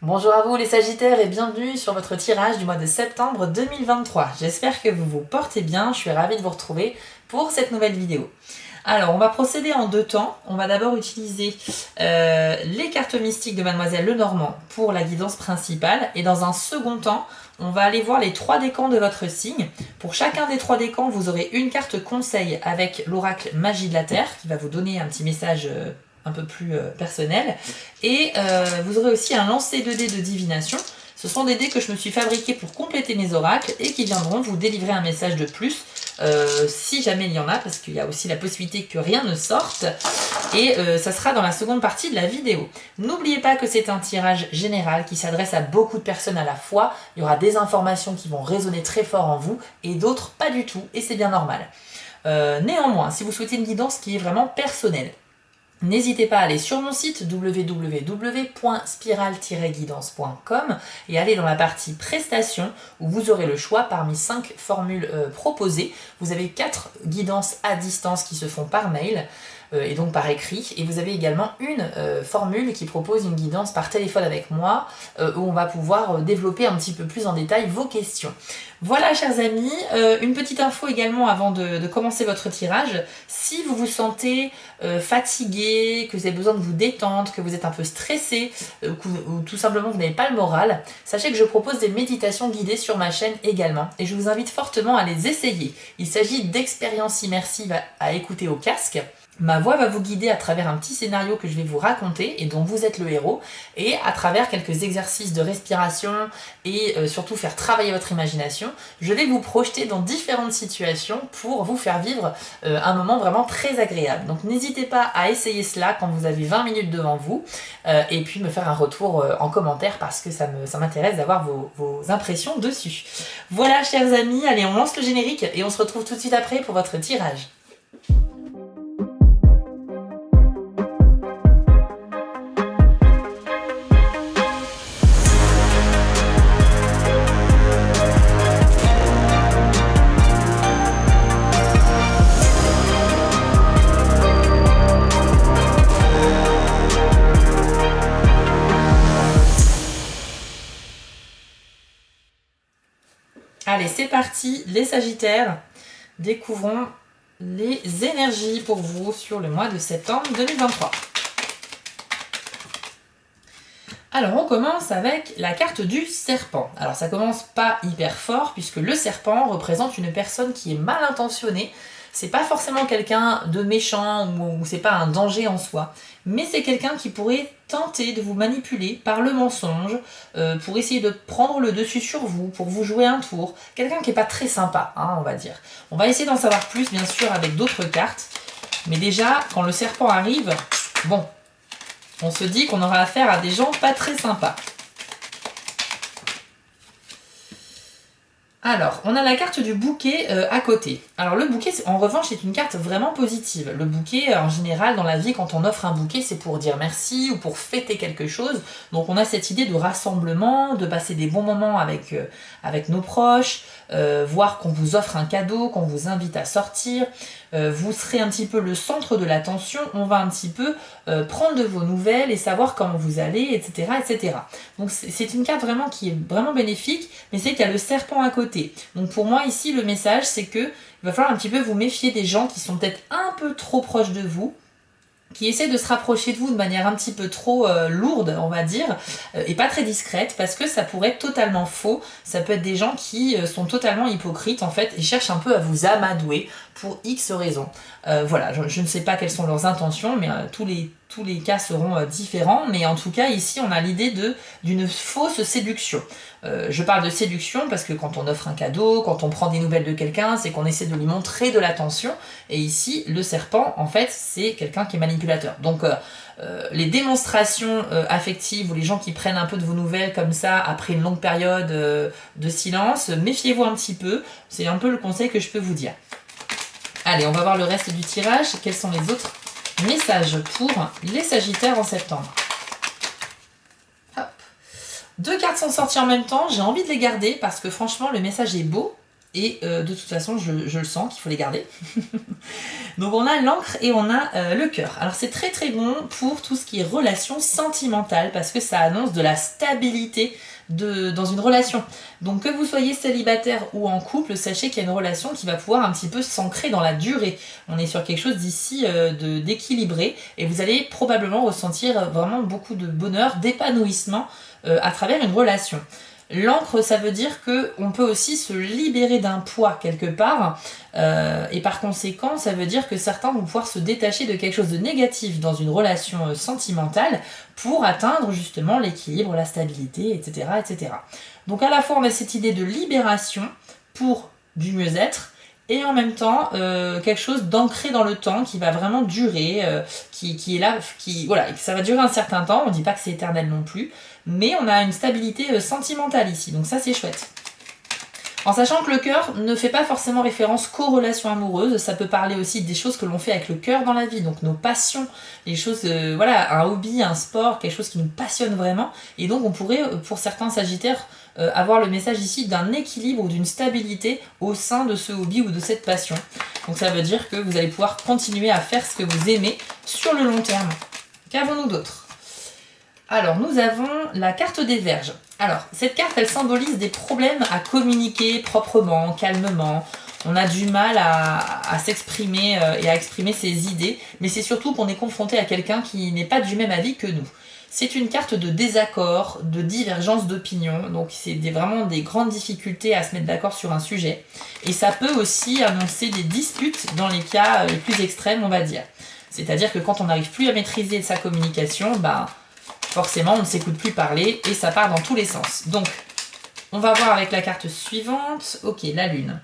Bonjour à vous les Sagittaires et bienvenue sur votre tirage du mois de septembre 2023. J'espère que vous vous portez bien, je suis ravie de vous retrouver pour cette nouvelle vidéo. Alors on va procéder en deux temps. On va d'abord utiliser les cartes mystiques de Mademoiselle Lenormand pour la guidance principale et dans un second temps, on va aller voir les trois décans de votre signe. Pour chacun des trois décans, vous aurez une carte conseil avec l'oracle Magie de la Terre qui va vous donner un petit message un peu plus personnel. Et vous aurez aussi un lancer de dés de divination. Ce sont des dés que je me suis fabriqués pour compléter mes oracles et qui viendront vous délivrer un message de plus si jamais il y en a, parce qu'il y a aussi la possibilité que rien ne sorte. Et ça sera dans la seconde partie de la vidéo. N'oubliez pas que c'est un tirage général qui s'adresse à beaucoup de personnes à la fois. Il y aura des informations qui vont résonner très fort en vous et d'autres pas du tout, et c'est bien normal. Néanmoins, si vous souhaitez une guidance qui est vraiment personnelle, n'hésitez pas à aller sur mon site www.spiral-guidance.com et aller dans la partie prestations où vous aurez le choix parmi 5 formules proposées. Vous avez 4 guidances à distance qui se font par mail et donc par écrit. Et vous avez également une formule qui propose une guidance par téléphone avec moi où on va pouvoir développer un petit peu plus en détail vos questions. Voilà chers amis, une petite info également avant de commencer votre tirage. Si vous vous sentez fatigué, que vous avez besoin de vous détendre, que vous êtes un peu stressé ou tout simplement vous n'avez pas le moral, sachez que je propose des méditations guidées sur ma chaîne également et je vous invite fortement à les essayer. Il s'agit d'expériences immersives à écouter au casque. Ma voix va vous guider à travers un petit scénario que je vais vous raconter et dont vous êtes le héros et à travers quelques exercices de respiration et surtout faire travailler votre imagination, je vais vous projeter dans différentes situations pour vous faire vivre un moment vraiment très agréable. Donc n'hésitez pas à essayer cela quand vous avez 20 minutes devant vous et puis me faire un retour en commentaire parce que ça m'intéresse d'avoir vos impressions dessus. Voilà chers amis, allez on lance le générique et on se retrouve tout de suite après pour votre tirage. Allez, c'est parti, les Sagittaires, découvrons les énergies pour vous sur le mois de septembre 2023. Alors, on commence avec la carte du serpent. Alors, ça commence pas hyper fort, puisque le serpent représente une personne qui est mal intentionnée. C'est pas forcément quelqu'un de méchant ou c'est pas un danger en soi, mais c'est quelqu'un qui pourrait tenter de vous manipuler par le mensonge pour essayer de prendre le dessus sur vous, pour vous jouer un tour. Quelqu'un qui est pas très sympa, hein, on va dire. On va essayer d'en savoir plus, bien sûr, avec d'autres cartes. Mais déjà, quand le serpent arrive, bon, on se dit qu'on aura affaire à des gens pas très sympas. Alors, on a la carte du bouquet à côté. Alors le bouquet, en revanche, c'est une carte vraiment positive. Le bouquet, en général, dans la vie, quand on offre un bouquet, c'est pour dire merci ou pour fêter quelque chose. Donc on a cette idée de rassemblement, de passer des bons moments avec nos proches, voir qu'on vous offre un cadeau, qu'on vous invite à sortir. Vous serez un petit peu le centre de l'attention. On va un petit peu prendre de vos nouvelles et savoir comment vous allez, etc. etc. Donc c'est une carte vraiment qui est vraiment bénéfique, mais c'est qu'il y a le serpent à côté. Donc pour moi ici le message c'est que il va falloir un petit peu vous méfier des gens qui sont peut-être un peu trop proches de vous, qui essaie de se rapprocher de vous de manière un petit peu trop lourde, on va dire, et pas très discrète, parce que ça pourrait être totalement faux. Ça peut être des gens qui sont totalement hypocrites, en fait, et cherchent un peu à vous amadouer pour X raisons. Voilà, je ne sais pas quelles sont leurs intentions, mais tous les cas seront différents, mais en tout cas, ici, on a l'idée d'une fausse séduction. Je parle de séduction parce que quand on offre un cadeau, quand on prend des nouvelles de quelqu'un, c'est qu'on essaie de lui montrer de l'attention. Et ici, le serpent, en fait, c'est quelqu'un qui est manipulateur. Donc, les démonstrations affectives ou les gens qui prennent un peu de vos nouvelles comme ça après une longue période de silence, méfiez-vous un petit peu. C'est un peu le conseil que je peux vous dire. Allez, on va voir le reste du tirage. Quels sont les autres messages pour les Sagittaires en septembre? Hop. Deux cartes sont sorties en même temps, j'ai envie de les garder parce que franchement le message est beau Et de toute façon, je le sens qu'il faut les garder. Donc on a l'encre et on a le cœur. Alors c'est très très bon pour tout ce qui est relation sentimentale parce que ça annonce de la stabilité dans une relation. Donc que vous soyez célibataire ou en couple, sachez qu'il y a une relation qui va pouvoir un petit peu s'ancrer dans la durée. On est sur quelque chose d'ici d'équilibré et vous allez probablement ressentir vraiment beaucoup de bonheur, d'épanouissement à travers une relation. L'encre, ça veut dire qu'on peut aussi se libérer d'un poids quelque part, et par conséquent, ça veut dire que certains vont pouvoir se détacher de quelque chose de négatif dans une relation sentimentale pour atteindre justement l'équilibre, la stabilité, etc., etc. Donc à la fois, on a cette idée de libération pour du mieux-être, et en même temps quelque chose d'ancré dans le temps qui va vraiment durer, qui est là, voilà, ça va durer un certain temps, on ne dit pas que c'est éternel non plus, mais on a une stabilité sentimentale ici, donc ça c'est chouette. En sachant que le cœur ne fait pas forcément référence qu'aux relations amoureuses, ça peut parler aussi des choses que l'on fait avec le cœur dans la vie, donc nos passions, les choses, voilà, un hobby, un sport, quelque chose qui nous passionne vraiment, et donc on pourrait, pour certains sagittaires, avoir le message ici d'un équilibre ou d'une stabilité au sein de ce hobby ou de cette passion. Donc ça veut dire que vous allez pouvoir continuer à faire ce que vous aimez sur le long terme. Qu'avons-nous d'autre ? Alors, nous avons la carte des Vierges. Alors, cette carte, elle symbolise des problèmes à communiquer proprement, calmement. On a du mal à s'exprimer et à exprimer ses idées, mais c'est surtout qu'on est confronté à quelqu'un qui n'est pas du même avis que nous. C'est une carte de désaccord, de divergence d'opinion, donc c'est vraiment des grandes difficultés à se mettre d'accord sur un sujet. Et ça peut aussi annoncer des disputes dans les cas les plus extrêmes, on va dire. C'est-à-dire que quand on n'arrive plus à maîtriser sa communication, forcément, on ne s'écoute plus parler et ça part dans tous les sens. Donc, on va voir avec la carte suivante. Ok, la Lune.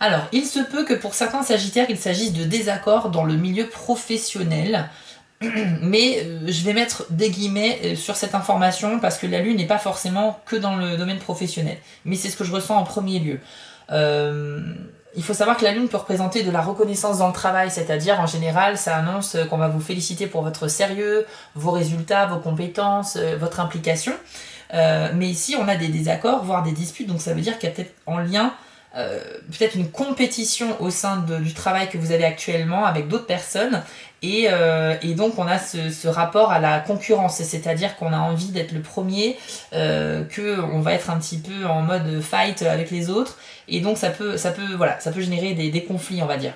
Alors, il se peut que pour certains sagittaires, il s'agisse de désaccords dans le milieu professionnel. Mais je vais mettre des guillemets sur cette information parce que la Lune n'est pas forcément que dans le domaine professionnel. Mais c'est ce que je ressens en premier lieu. Il faut savoir que la Lune peut représenter de la reconnaissance dans le travail, c'est-à-dire en général ça annonce qu'on va vous féliciter pour votre sérieux, vos résultats, vos compétences, votre implication. Mais ici on a des désaccords, voire des disputes, donc ça veut dire qu'il y a peut-être en lien peut-être une compétition au sein du travail que vous avez actuellement avec d'autres personnes et donc on a ce rapport à la concurrence, c'est-à-dire qu'on a envie d'être le premier, qu'on va être un petit peu en mode fight avec les autres et donc ça peut générer des conflits, on va dire.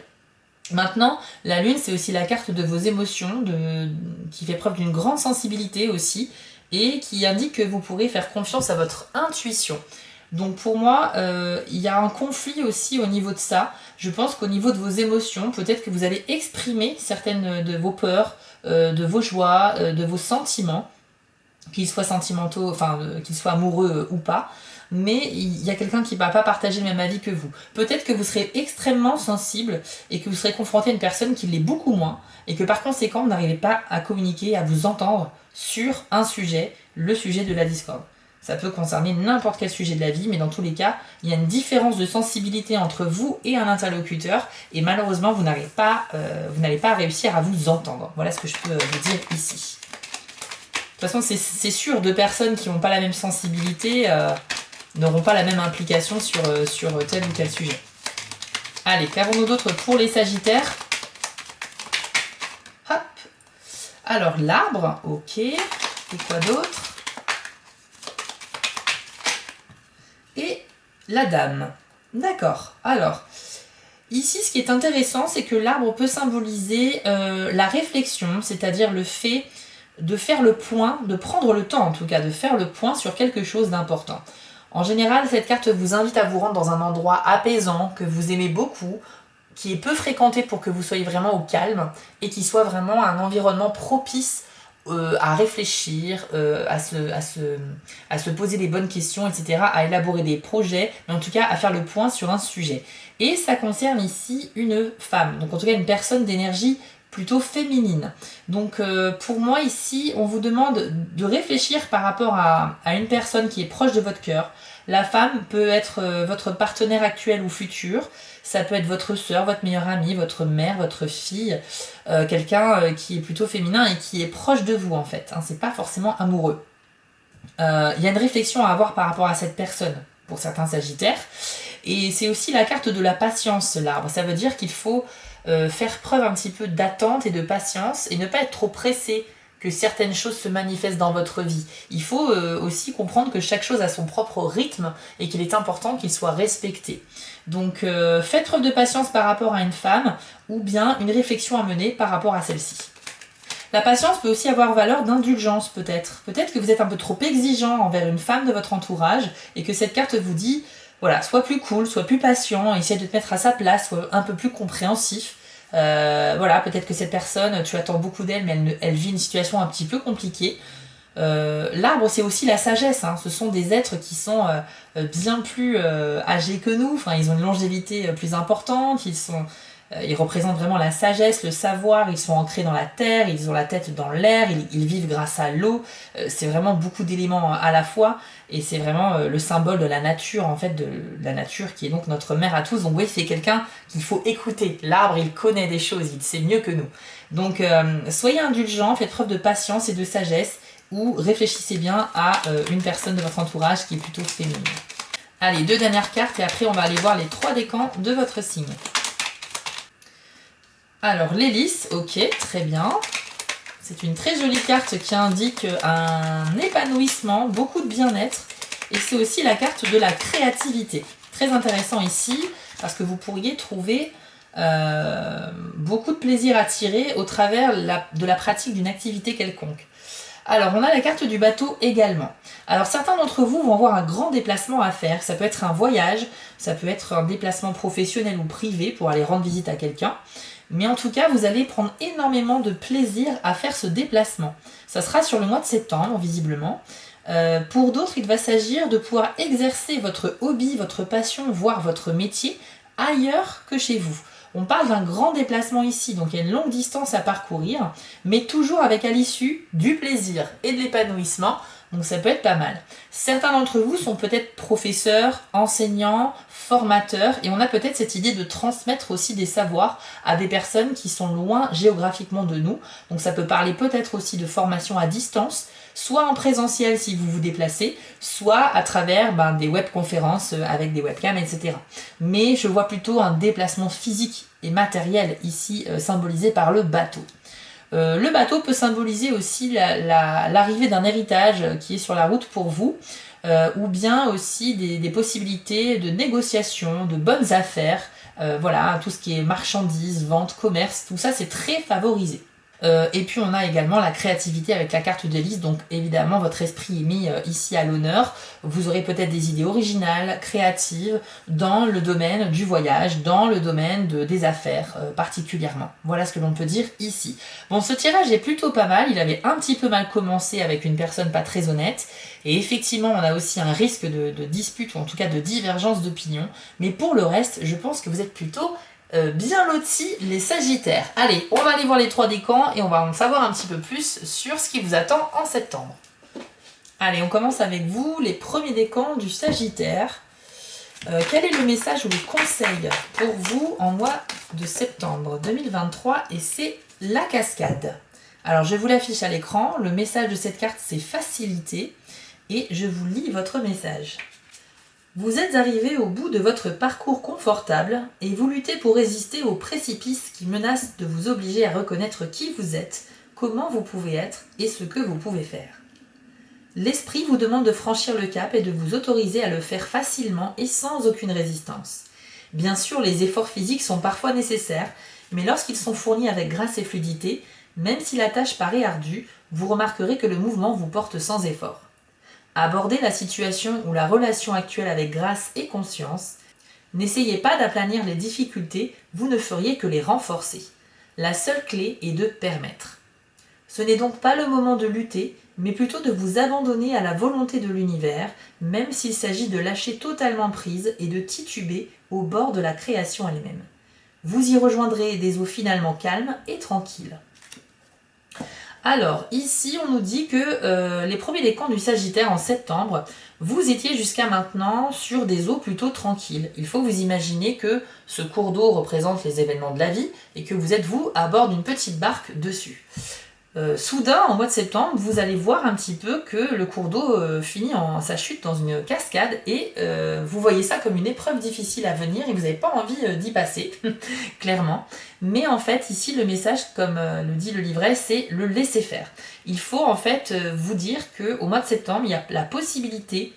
Maintenant, la Lune, c'est aussi la carte de vos émotions, qui fait preuve d'une grande sensibilité aussi et qui indique que vous pourrez faire confiance à votre intuition. Donc pour moi, il y a un conflit aussi au niveau de ça. Je pense qu'au niveau de vos émotions, peut-être que vous allez exprimer certaines de vos peurs, de vos joies, de vos sentiments, qu'ils soient sentimentaux, enfin qu'ils soient amoureux ou pas. Mais il y a quelqu'un qui ne va pas partager le même avis que vous. Peut-être que vous serez extrêmement sensible et que vous serez confronté à une personne qui l'est beaucoup moins et que par conséquent, vous n'arrivez pas à communiquer, à vous entendre sur un sujet, le sujet de la discorde. Ça peut concerner n'importe quel sujet de la vie, mais dans tous les cas, il y a une différence de sensibilité entre vous et un interlocuteur, et malheureusement, vous n'allez pas réussir à vous entendre. Voilà ce que je peux vous dire ici. De toute façon, c'est sûr, deux personnes qui n'ont pas la même sensibilité n'auront pas la même implication sur tel ou tel sujet. Allez, qu'avons-nous d'autre pour les Sagittaires ? Hop. Alors, l'arbre, ok. Et quoi d'autre ? Et la dame. D'accord. Alors, ici, ce qui est intéressant, c'est que l'arbre peut symboliser la réflexion, c'est-à-dire le fait de faire le point, de prendre le temps en tout cas, de faire le point sur quelque chose d'important. En général, cette carte vous invite à vous rendre dans un endroit apaisant, que vous aimez beaucoup, qui est peu fréquenté pour que vous soyez vraiment au calme, et qui soit vraiment un environnement propice à réfléchir, à se poser les bonnes questions, etc., à élaborer des projets, mais en tout cas à faire le point sur un sujet. Et ça concerne ici une femme, donc en tout cas une personne d'énergie plutôt féminine. Donc pour moi ici, on vous demande de réfléchir par rapport à une personne qui est proche de votre cœur. La femme peut être votre partenaire actuel ou futur, ça peut être votre sœur, votre meilleure amie, votre mère, votre fille, quelqu'un qui est plutôt féminin et qui est proche de vous en fait, hein, c'est pas forcément amoureux. Il y a une réflexion à avoir par rapport à cette personne pour certains sagittaires Et c'est aussi la carte de la patience, l'arbre. Ça veut dire qu'il faut faire preuve un petit peu d'attente et de patience et ne pas être trop pressé que certaines choses se manifestent dans votre vie. Il faut aussi comprendre que chaque chose a son propre rythme et qu'il est important qu'il soit respecté. Donc faites preuve de patience par rapport à une femme ou bien une réflexion à mener par rapport à celle-ci. La patience peut aussi avoir valeur d'indulgence peut-être. Peut-être que vous êtes un peu trop exigeant envers une femme de votre entourage et que cette carte vous dit, voilà, sois plus cool, sois plus patient, essaie de te mettre à sa place, sois un peu plus compréhensif. Voilà, peut-être que cette personne, tu attends beaucoup d'elle, mais elle vit une situation un petit peu compliquée. L'arbre, c'est aussi la sagesse, hein. Ce sont des êtres qui sont bien plus âgés que nous, enfin, ils ont une longévité plus importante, ils représentent vraiment la sagesse, le savoir, ils sont ancrés dans la terre, ils ont la tête dans l'air, ils vivent grâce à l'eau, c'est vraiment beaucoup d'éléments à la fois, et c'est vraiment le symbole de la nature, en fait, de la nature qui est donc notre mère à tous. Donc oui, c'est quelqu'un qu'il faut écouter. L'arbre, il connaît des choses, il sait mieux que nous. Donc soyez indulgents, faites preuve de patience et de sagesse, ou réfléchissez bien à une personne de votre entourage qui est plutôt féminine. Allez, 2 dernières cartes, et après on va aller voir les 3 décans de votre signe. Alors, l'hélice, ok, très bien. C'est une très jolie carte qui indique un épanouissement, beaucoup de bien-être. Et c'est aussi la carte de la créativité. Très intéressant ici, parce que vous pourriez trouver beaucoup de plaisir à tirer au travers de la pratique d'une activité quelconque. Alors, on a la carte du bateau également. Alors, certains d'entre vous vont avoir un grand déplacement à faire. Ça peut être un voyage, ça peut être un déplacement professionnel ou privé pour aller rendre visite à quelqu'un. Mais en tout cas, vous allez prendre énormément de plaisir à faire ce déplacement. Ça sera sur le mois de septembre, visiblement. Pour d'autres, il va s'agir de pouvoir exercer votre hobby, votre passion, voire votre métier ailleurs que chez vous. On parle d'un grand déplacement ici, donc il y a une longue distance à parcourir, mais toujours avec à l'issue du plaisir et de l'épanouissement, donc ça peut être pas mal. Certains d'entre vous sont peut-être professeurs, enseignants, formateurs, et on a peut-être cette idée de transmettre aussi des savoirs à des personnes qui sont loin géographiquement de nous, donc ça peut parler peut-être aussi de formation à distance, soit en présentiel si vous vous déplacez, soit à travers des webconférences avec des webcams, etc. Mais je vois plutôt un déplacement physique et matériel ici symbolisé par le bateau. Le bateau peut symboliser aussi l'arrivée d'un héritage qui est sur la route pour vous, ou bien aussi des possibilités de négociation, de bonnes affaires, voilà, tout ce qui est marchandises, vente, commerce, tout ça c'est très favorisé. Et puis on a également la créativité avec la carte de lys, donc évidemment votre esprit est mis ici à l'honneur. Vous aurez peut-être des idées originales, créatives, dans le domaine du voyage, dans le domaine des affaires particulièrement. Voilà ce que l'on peut dire ici. Bon, ce tirage est plutôt pas mal, il avait un petit peu mal commencé avec une personne pas très honnête, et effectivement on a aussi un risque de dispute, ou en tout cas de divergence d'opinion, mais pour le reste, je pense que vous êtes plutôt bien lotis les Sagittaires. Allez, on va aller voir les 3 décans et on va en savoir un petit peu plus sur ce qui vous attend en septembre. Allez, on commence avec vous, les premiers décans du Sagittaire. Quel est le message ou le conseil pour vous en mois de septembre 2023? Et c'est la cascade. Alors, je vous l'affiche à l'écran. Le message de cette carte, c'est facilité. Et je vous lis votre message. Vous êtes arrivé au bout de votre parcours confortable et vous luttez pour résister aux précipices qui menacent de vous obliger à reconnaître qui vous êtes, comment vous pouvez être et ce que vous pouvez faire. L'esprit vous demande de franchir le cap et de vous autoriser à le faire facilement et sans aucune résistance. Bien sûr, les efforts physiques sont parfois nécessaires, mais lorsqu'ils sont fournis avec grâce et fluidité, même si la tâche paraît ardue, vous remarquerez que le mouvement vous porte sans effort. Abordez la situation ou la relation actuelle avec grâce et conscience. N'essayez pas d'aplanir les difficultés, vous ne feriez que les renforcer. La seule clé est de permettre. Ce n'est donc pas le moment de lutter, mais plutôt de vous abandonner à la volonté de l'univers, même s'il s'agit de lâcher totalement prise et de tituber au bord de la création elle-même. Vous y rejoindrez des eaux finalement calmes et tranquilles. Alors, ici, on nous dit que les premiers décans du Sagittaire en septembre, vous étiez jusqu'à maintenant sur des eaux plutôt tranquilles. Il faut vous imaginer que ce cours d'eau représente les événements de la vie et que vous êtes, vous, à bord d'une petite barque dessus. soudain, au mois de septembre, vous allez voir un petit peu que le cours d'eau finit sa chute dans une cascade et vous voyez ça comme une épreuve difficile à venir et vous n'avez pas envie d'y passer, clairement. Mais en fait, ici, le message, comme le dit le livret, c'est le laisser faire. Il faut en fait vous dire qu'au mois de septembre, il y a la possibilité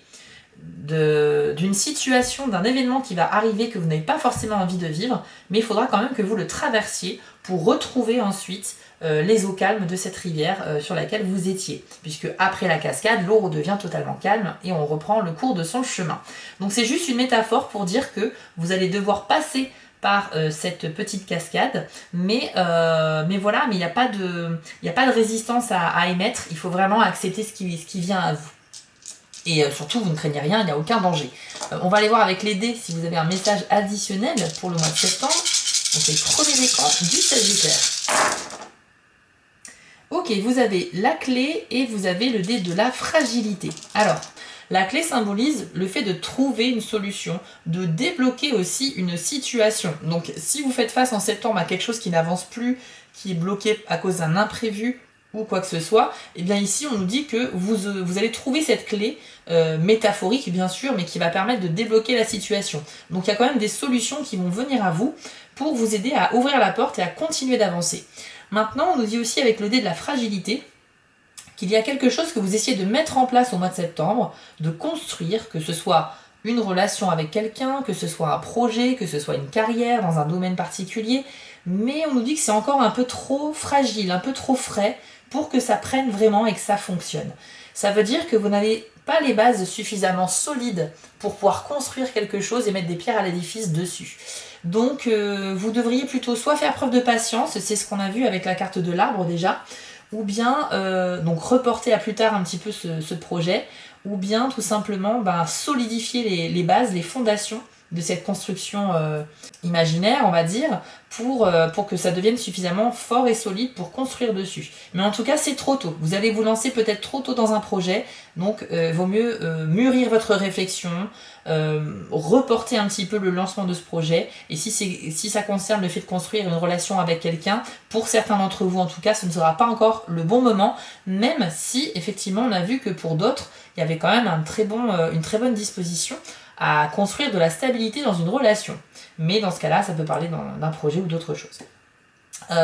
d'une situation, d'un événement qui va arriver que vous n'avez pas forcément envie de vivre, mais il faudra quand même que vous le traversiez pour retrouver ensuite les eaux calmes de cette rivière sur laquelle vous étiez. Puisque après la cascade, l'eau redevient totalement calme et on reprend le cours de son chemin. Donc c'est juste une métaphore pour dire que vous allez devoir passer par cette petite cascade, mais voilà, mais il n'y a pas de résistance à émettre, il faut vraiment accepter ce qui vient à vous. Et surtout, vous ne craignez rien, il n'y a aucun danger. On va aller voir avec les dés si vous avez un message additionnel pour le mois de septembre. Donc c'est le premier décan du Sagittaire. Ok, vous avez la clé et vous avez le dé de la fragilité. Alors, la clé symbolise le fait de trouver une solution, de débloquer aussi une situation. Donc si vous faites face en septembre à quelque chose qui n'avance plus, qui est bloqué à cause d'un imprévu, ou quoi que ce soit, et bien ici on nous dit que vous allez trouver cette clé métaphorique bien sûr, mais qui va permettre de débloquer la situation. Donc il y a quand même des solutions qui vont venir à vous pour vous aider à ouvrir la porte et à continuer d'avancer. Maintenant on nous dit aussi avec le dé de la fragilité qu'il y a quelque chose que vous essayez de mettre en place au mois de septembre, de construire, que ce soit une relation avec quelqu'un, que ce soit un projet, que ce soit une carrière dans un domaine particulier, mais on nous dit que c'est encore un peu trop fragile, un peu trop frais, pour que ça prenne vraiment et que ça fonctionne. Ça veut dire que vous n'avez pas les bases suffisamment solides pour pouvoir construire quelque chose et mettre des pierres à l'édifice dessus. Donc vous devriez plutôt soit faire preuve de patience, c'est ce qu'on a vu avec la carte de l'arbre déjà, ou bien donc reporter à plus tard un petit peu ce projet, ou bien tout simplement solidifier les bases, les fondations de cette construction imaginaire, on va dire, pour que ça devienne suffisamment fort et solide pour construire dessus. Mais en tout cas, c'est trop tôt. Vous allez vous lancer peut-être trop tôt dans un projet, donc vaut mieux mûrir votre réflexion, reporter un petit peu le lancement de ce projet, et si ça concerne le fait de construire une relation avec quelqu'un, pour certains d'entre vous en tout cas, ce ne sera pas encore le bon moment, même si effectivement on a vu que pour d'autres, il y avait quand même une très bonne disposition à construire de la stabilité dans une relation. Mais dans ce cas-là, ça peut parler d'un projet ou d'autre chose.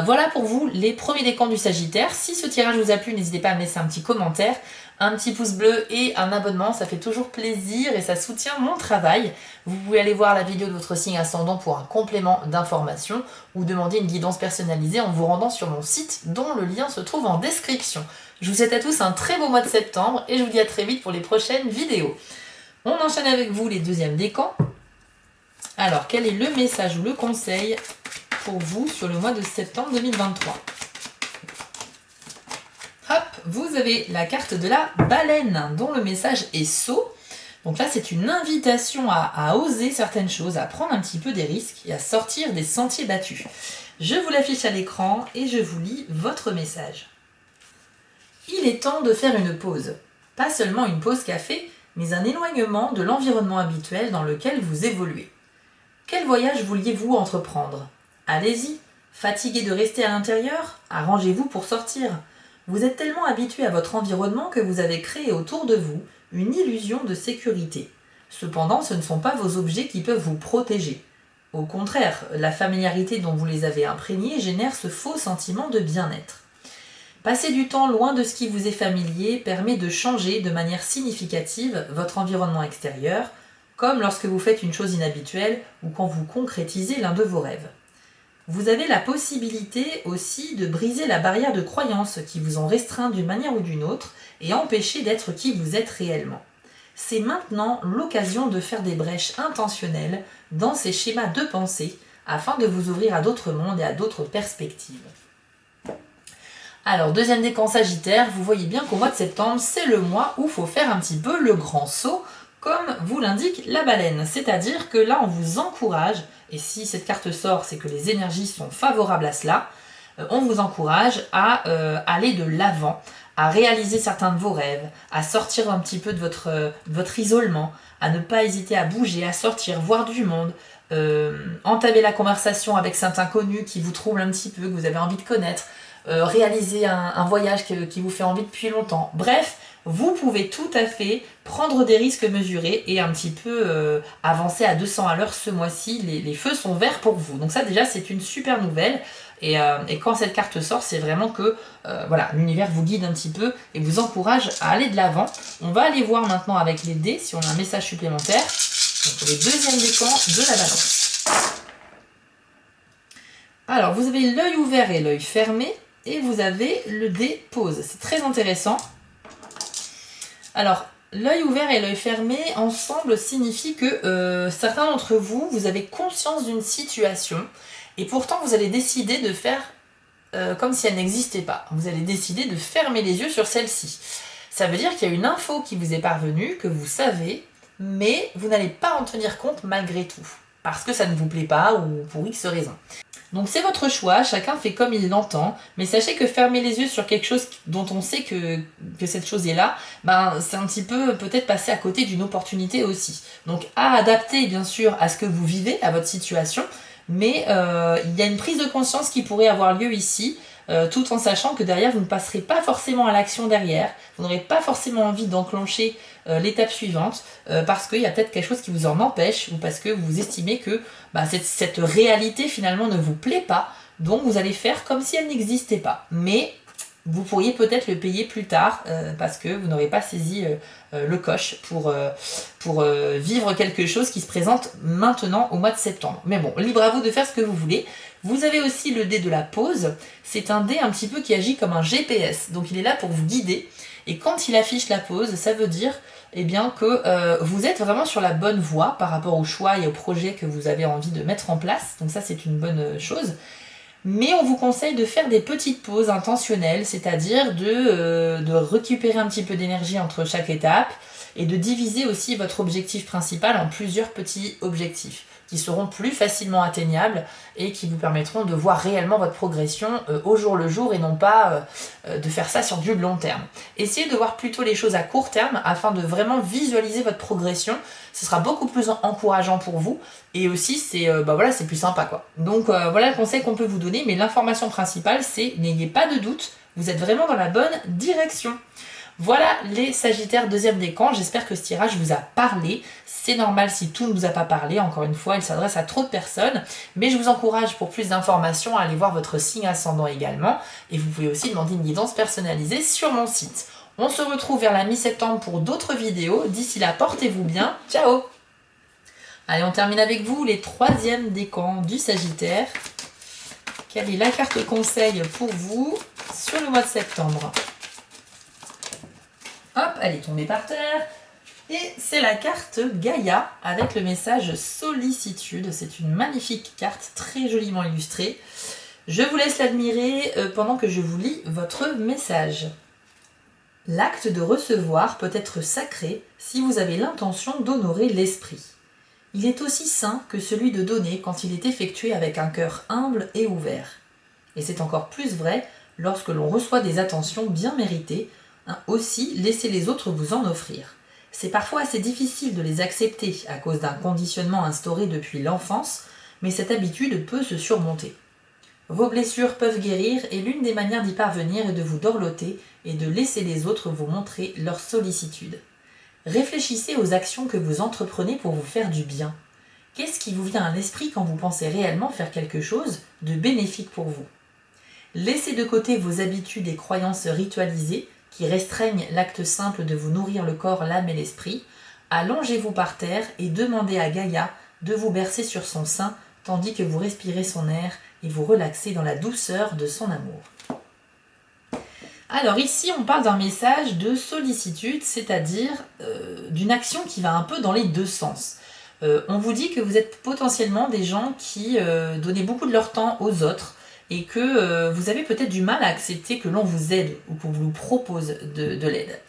Voilà pour vous les premiers décans du Sagittaire. Si ce tirage vous a plu, n'hésitez pas à me laisser un petit commentaire, un petit pouce bleu et un abonnement, ça fait toujours plaisir et ça soutient mon travail. Vous pouvez aller voir la vidéo de votre signe ascendant pour un complément d'information ou demander une guidance personnalisée en vous rendant sur mon site dont le lien se trouve en description. Je vous souhaite à tous un très beau mois de septembre et je vous dis à très vite pour les prochaines vidéos. On enchaîne avec vous les deuxièmes décans. Alors, quel est le message ou le conseil pour vous sur le mois de septembre 2023? Hop, vous avez la carte de la baleine, dont le message est saut. Donc là, c'est une invitation à oser certaines choses, à prendre un petit peu des risques et à sortir des sentiers battus. Je vous l'affiche à l'écran et je vous lis votre message. Il est temps de faire une pause. Pas seulement une pause café, mais un éloignement de l'environnement habituel dans lequel vous évoluez. Quel voyage vouliez-vous entreprendre? Allez-y, fatigué de rester à l'intérieur? Arrangez-vous pour sortir. Vous êtes tellement habitué à votre environnement que vous avez créé autour de vous une illusion de sécurité. Cependant, ce ne sont pas vos objets qui peuvent vous protéger. Au contraire, la familiarité dont vous les avez imprégnés génère ce faux sentiment de bien-être. Passer du temps loin de ce qui vous est familier permet de changer de manière significative votre environnement extérieur, comme lorsque vous faites une chose inhabituelle ou quand vous concrétisez l'un de vos rêves. Vous avez la possibilité aussi de briser la barrière de croyances qui vous ont restreint d'une manière ou d'une autre et empêché d'être qui vous êtes réellement. C'est maintenant l'occasion de faire des brèches intentionnelles dans ces schémas de pensée afin de vous ouvrir à d'autres mondes et à d'autres perspectives. Alors, deuxième décan Sagittaire, vous voyez bien qu'au mois de septembre, c'est le mois où il faut faire un petit peu le grand saut, comme vous l'indique la baleine. C'est-à-dire que là, on vous encourage, et si cette carte sort, c'est que les énergies sont favorables à cela, on vous encourage à aller de l'avant, à réaliser certains de vos rêves, à sortir un petit peu de votre isolement, à ne pas hésiter à bouger, à sortir, voir du monde, entamer la conversation avec certains inconnus qui vous troublent un petit peu, que vous avez envie de connaître, réaliser un voyage qui vous fait envie depuis longtemps. Bref, vous pouvez tout à fait prendre des risques mesurés et un petit peu avancer à 200 à l'heure ce mois-ci. Les feux sont verts pour vous. Donc ça déjà c'est une super nouvelle. Et quand cette carte sort, c'est vraiment que voilà, l'univers vous guide un petit peu et vous encourage à aller de l'avant. On va aller voir maintenant avec les dés si on a un message supplémentaire. Donc les deuxièmes décans de la balance. Alors vous avez l'œil ouvert et l'œil fermé et vous avez le dé pause. C'est très intéressant. Alors l'œil ouvert et l'œil fermé ensemble signifie que certains d'entre vous, vous avez conscience d'une situation et pourtant vous allez décider de faire comme si elle n'existait pas. Vous allez décider de fermer les yeux sur celle-ci. Ça veut dire qu'il y a une info qui vous est parvenue, que vous savez, mais vous n'allez pas en tenir compte malgré tout, parce que ça ne vous plaît pas ou pour X raison. Donc c'est votre choix, chacun fait comme il l'entend, mais sachez que fermer les yeux sur quelque chose dont on sait que cette chose est là, ben, c'est un petit peu peut-être passer à côté d'une opportunité aussi. Donc à adapter bien sûr à ce que vous vivez, à votre situation, mais il y a une prise de conscience qui pourrait avoir lieu ici, tout en sachant que derrière vous ne passerez pas forcément à l'action derrière, vous n'aurez pas forcément envie d'enclencher l'étape suivante parce qu'il y a peut-être quelque chose qui vous en empêche ou parce que vous estimez que bah, cette réalité finalement ne vous plaît pas, donc vous allez faire comme si elle n'existait pas. Mais vous pourriez peut-être le payer plus tard parce que vous n'aurez pas saisi le coche pour vivre quelque chose qui se présente maintenant au mois de septembre. Mais bon, libre à vous de faire ce que vous voulez. Vous avez aussi le dé de la pause. C'est un dé un petit peu qui agit comme un GPS. Donc il est là pour vous guider. Et quand il affiche la pause, ça veut dire eh bien, que vous êtes vraiment sur la bonne voie par rapport au choix et au projet que vous avez envie de mettre en place. Donc ça, c'est une bonne chose. Mais on vous conseille de faire des petites pauses intentionnelles, c'est-à-dire de récupérer un petit peu d'énergie entre chaque étape et de diviser aussi votre objectif principal en plusieurs petits objectifs qui seront plus facilement atteignables et qui vous permettront de voir réellement votre progression au jour le jour et non pas de faire ça sur du long terme. Essayez de voir plutôt les choses à court terme afin de vraiment visualiser votre progression. Ce sera beaucoup plus encourageant pour vous et aussi c'est voilà, c'est plus sympa quoi. Donc voilà le conseil qu'on peut vous donner, mais l'information principale c'est n'ayez pas de doute, vous êtes vraiment dans la bonne direction. Voilà les Sagittaires deuxième décan, j'espère que ce tirage vous a parlé. C'est normal si tout ne vous a pas parlé, encore une fois, il s'adresse à trop de personnes. Mais je vous encourage pour plus d'informations à aller voir votre signe ascendant également. Et vous pouvez aussi demander une guidance personnalisée sur mon site. On se retrouve vers la mi-septembre pour d'autres vidéos. D'ici là, portez-vous bien. Ciao! Allez, on termine avec vous, les troisièmes décans du Sagittaire. Quelle est la carte conseil pour vous sur le mois de septembre? Hop, elle est tombée par terre. Et c'est la carte Gaïa avec le message sollicitude. C'est une magnifique carte très joliment illustrée. Je vous laisse l'admirer pendant que je vous lis votre message. L'acte de recevoir peut être sacré si vous avez l'intention d'honorer l'esprit. Il est aussi saint que celui de donner quand il est effectué avec un cœur humble et ouvert. Et c'est encore plus vrai lorsque l'on reçoit des attentions bien méritées. Aussi, laissez les autres vous en offrir. C'est parfois assez difficile de les accepter à cause d'un conditionnement instauré depuis l'enfance, mais cette habitude peut se surmonter. Vos blessures peuvent guérir et l'une des manières d'y parvenir est de vous dorloter et de laisser les autres vous montrer leur sollicitude. Réfléchissez aux actions que vous entreprenez pour vous faire du bien. Qu'est-ce qui vous vient à l'esprit quand vous pensez réellement faire quelque chose de bénéfique pour vous? Laissez de côté vos habitudes et croyances ritualisées qui restreignent l'acte simple de vous nourrir le corps, l'âme et l'esprit. Allongez-vous par terre et demandez à Gaïa de vous bercer sur son sein tandis que vous respirez son air et vous relaxez dans la douceur de son amour. Alors ici, on parle d'un message de sollicitude, c'est-à-dire d'une action qui va un peu dans les deux sens. On vous dit que vous êtes potentiellement des gens qui donnaient beaucoup de leur temps aux autres, et que vous avez peut-être du mal à accepter que l'on vous aide ou qu'on vous propose de l'aide.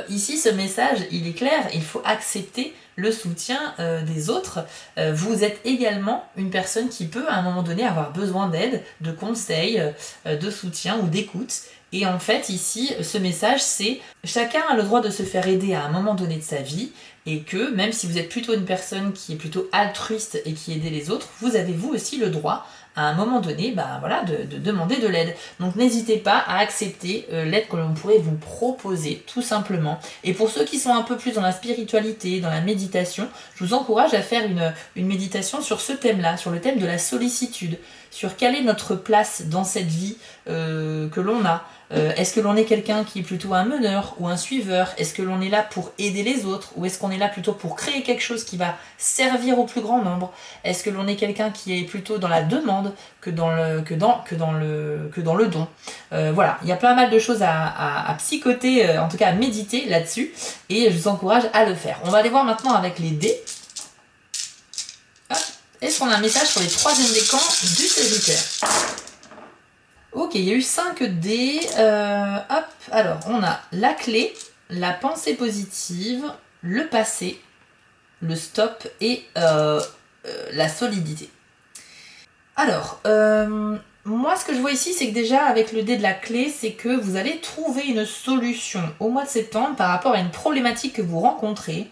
Ici, ce message, il est clair, il faut accepter le soutien des autres. Vous êtes également une personne qui peut à un moment donné avoir besoin d'aide, de conseils, de soutien ou d'écoute. Et en fait, ici, ce message, c'est chacun a le droit de se faire aider à un moment donné de sa vie et que même si vous êtes plutôt une personne qui est plutôt altruiste et qui aide les autres, vous avez vous aussi le droit à un moment donné, de demander de l'aide. Donc n'hésitez pas à accepter l'aide que l'on pourrait vous proposer, tout simplement. Et pour ceux qui sont un peu plus dans la spiritualité, dans la méditation, je vous encourage à faire une méditation sur ce thème-là, sur le thème de la sollicitude, sur quelle est notre place dans cette vie que l'on a. Est-ce que l'on est quelqu'un qui est plutôt un meneur ou un suiveur? Est-ce que l'on est là pour aider les autres? Ou est-ce qu'on est là plutôt pour créer quelque chose qui va servir au plus grand nombre? Est-ce que l'on est quelqu'un qui est plutôt dans la demande que dans le don? Voilà, il y a pas mal de choses à psychoter, en tout cas à méditer là-dessus, et je vous encourage à le faire. On va aller voir maintenant avec les dés. Hop. Est-ce qu'on a un message pour les troisièmes décans du Sagittaire? Ok, il y a eu 5 dés. Hop, alors on a la clé, la pensée positive, le passé, le stop et la solidité. Alors, moi ce que je vois ici, c'est que déjà avec le dé de la clé, c'est que vous allez trouver une solution au mois de septembre par rapport à une problématique que vous rencontrez,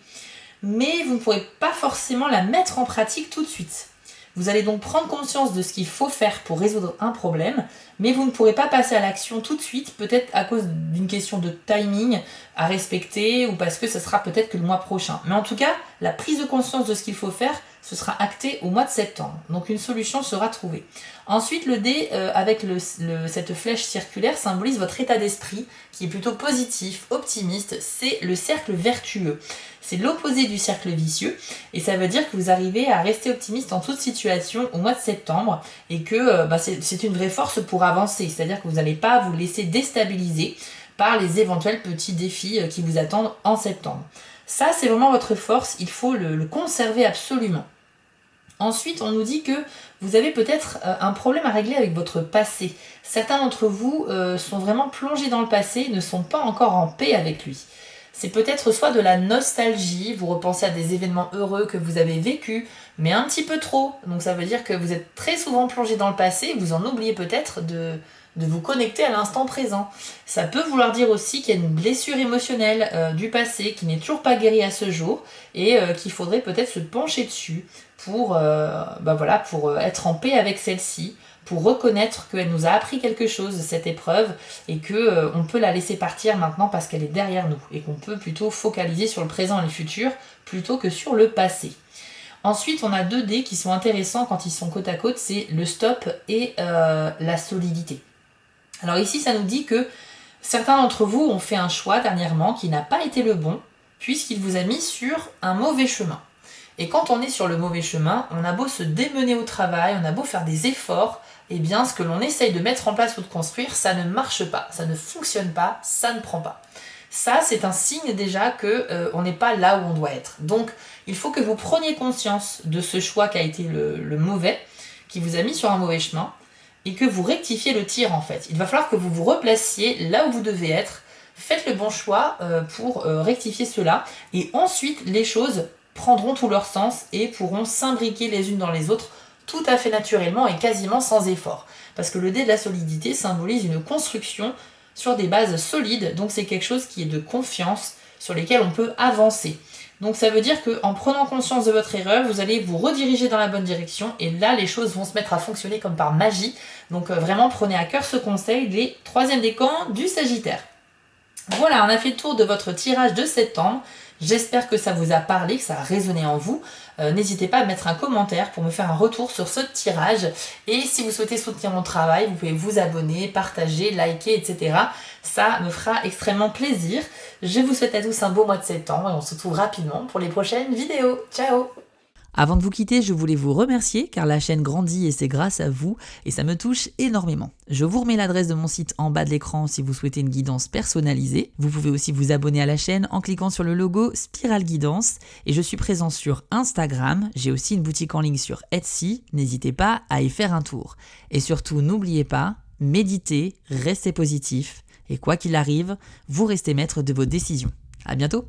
mais vous ne pourrez pas forcément la mettre en pratique tout de suite. Vous allez donc prendre conscience de ce qu'il faut faire pour résoudre un problème, mais vous ne pourrez pas passer à l'action tout de suite, peut-être à cause d'une question de timing à respecter ou parce que ce sera peut-être que le mois prochain. Mais en tout cas, la prise de conscience de ce qu'il faut faire, ce sera acté au mois de septembre. Donc une solution sera trouvée. Ensuite, le dé avec cette flèche circulaire symbolise votre état d'esprit qui est plutôt positif, optimiste. C'est le cercle vertueux. C'est l'opposé du cercle vicieux et ça veut dire que vous arrivez à rester optimiste en toute situation au mois de septembre et que c'est une vraie force pour avancer. C'est-à-dire que vous n'allez pas vous laisser déstabiliser par les éventuels petits défis qui vous attendent en septembre. Ça, c'est vraiment votre force, il faut le conserver absolument. Ensuite, on nous dit que vous avez peut-être un problème à régler avec votre passé. Certains d'entre vous sont vraiment plongés dans le passé, ne sont pas encore en paix avec lui. C'est peut-être soit de la nostalgie, vous repensez à des événements heureux que vous avez vécus, mais un petit peu trop. Donc ça veut dire que vous êtes très souvent plongé dans le passé, vous en oubliez peut-être de vous connecter à l'instant présent. Ça peut vouloir dire aussi qu'il y a une blessure émotionnelle du passé qui n'est toujours pas guérie à ce jour et qu'il faudrait peut-être se pencher dessus pour être en paix avec celle-ci, pour reconnaître qu'elle nous a appris quelque chose de cette épreuve et qu'on peut la laisser partir maintenant parce qu'elle est derrière nous et qu'on peut plutôt focaliser sur le présent et le futur plutôt que sur le passé. Ensuite, on a 2 dés qui sont intéressants quand ils sont côte à côte, c'est le stop et la solidité. Alors ici, ça nous dit que certains d'entre vous ont fait un choix dernièrement qui n'a pas été le bon puisqu'il vous a mis sur un mauvais chemin. Et quand on est sur le mauvais chemin, on a beau se démener au travail, on a beau faire des efforts, eh bien ce que l'on essaye de mettre en place ou de construire, ça ne marche pas, ça ne fonctionne pas, ça ne prend pas. Ça, c'est un signe déjà qu'on n'est pas là où on doit être. Donc, il faut que vous preniez conscience de ce choix qui a été le mauvais, qui vous a mis sur un mauvais chemin, et que vous rectifiez le tir en fait. Il va falloir que vous vous replaciez là où vous devez être, faites le bon choix pour rectifier cela, et ensuite les choses prendront tout leur sens et pourront s'imbriquer les unes dans les autres tout à fait naturellement et quasiment sans effort. Parce que le dé de la solidité symbolise une construction sur des bases solides, donc c'est quelque chose qui est de confiance, sur lesquelles on peut avancer. Donc ça veut dire qu'en prenant conscience de votre erreur, vous allez vous rediriger dans la bonne direction et là les choses vont se mettre à fonctionner comme par magie. Donc vraiment prenez à cœur ce conseil des 3e décans du Sagittaire. Voilà, on a fait le tour de votre tirage de septembre. J'espère que ça vous a parlé, que ça a résonné en vous. N'hésitez pas à mettre un commentaire pour me faire un retour sur ce tirage. Et si vous souhaitez soutenir mon travail, vous pouvez vous abonner, partager, liker, etc. Ça me fera extrêmement plaisir. Je vous souhaite à tous un beau mois de septembre et on se retrouve rapidement pour les prochaines vidéos. Ciao! Avant de vous quitter, je voulais vous remercier car la chaîne grandit et c'est grâce à vous et ça me touche énormément. Je vous remets l'adresse de mon site en bas de l'écran si vous souhaitez une guidance personnalisée. Vous pouvez aussi vous abonner à la chaîne en cliquant sur le logo Spiral Guidance et je suis présent sur Instagram. J'ai aussi une boutique en ligne sur Etsy. N'hésitez pas à y faire un tour. Et surtout, n'oubliez pas, méditez, restez positif et quoi qu'il arrive, vous restez maître de vos décisions. À bientôt!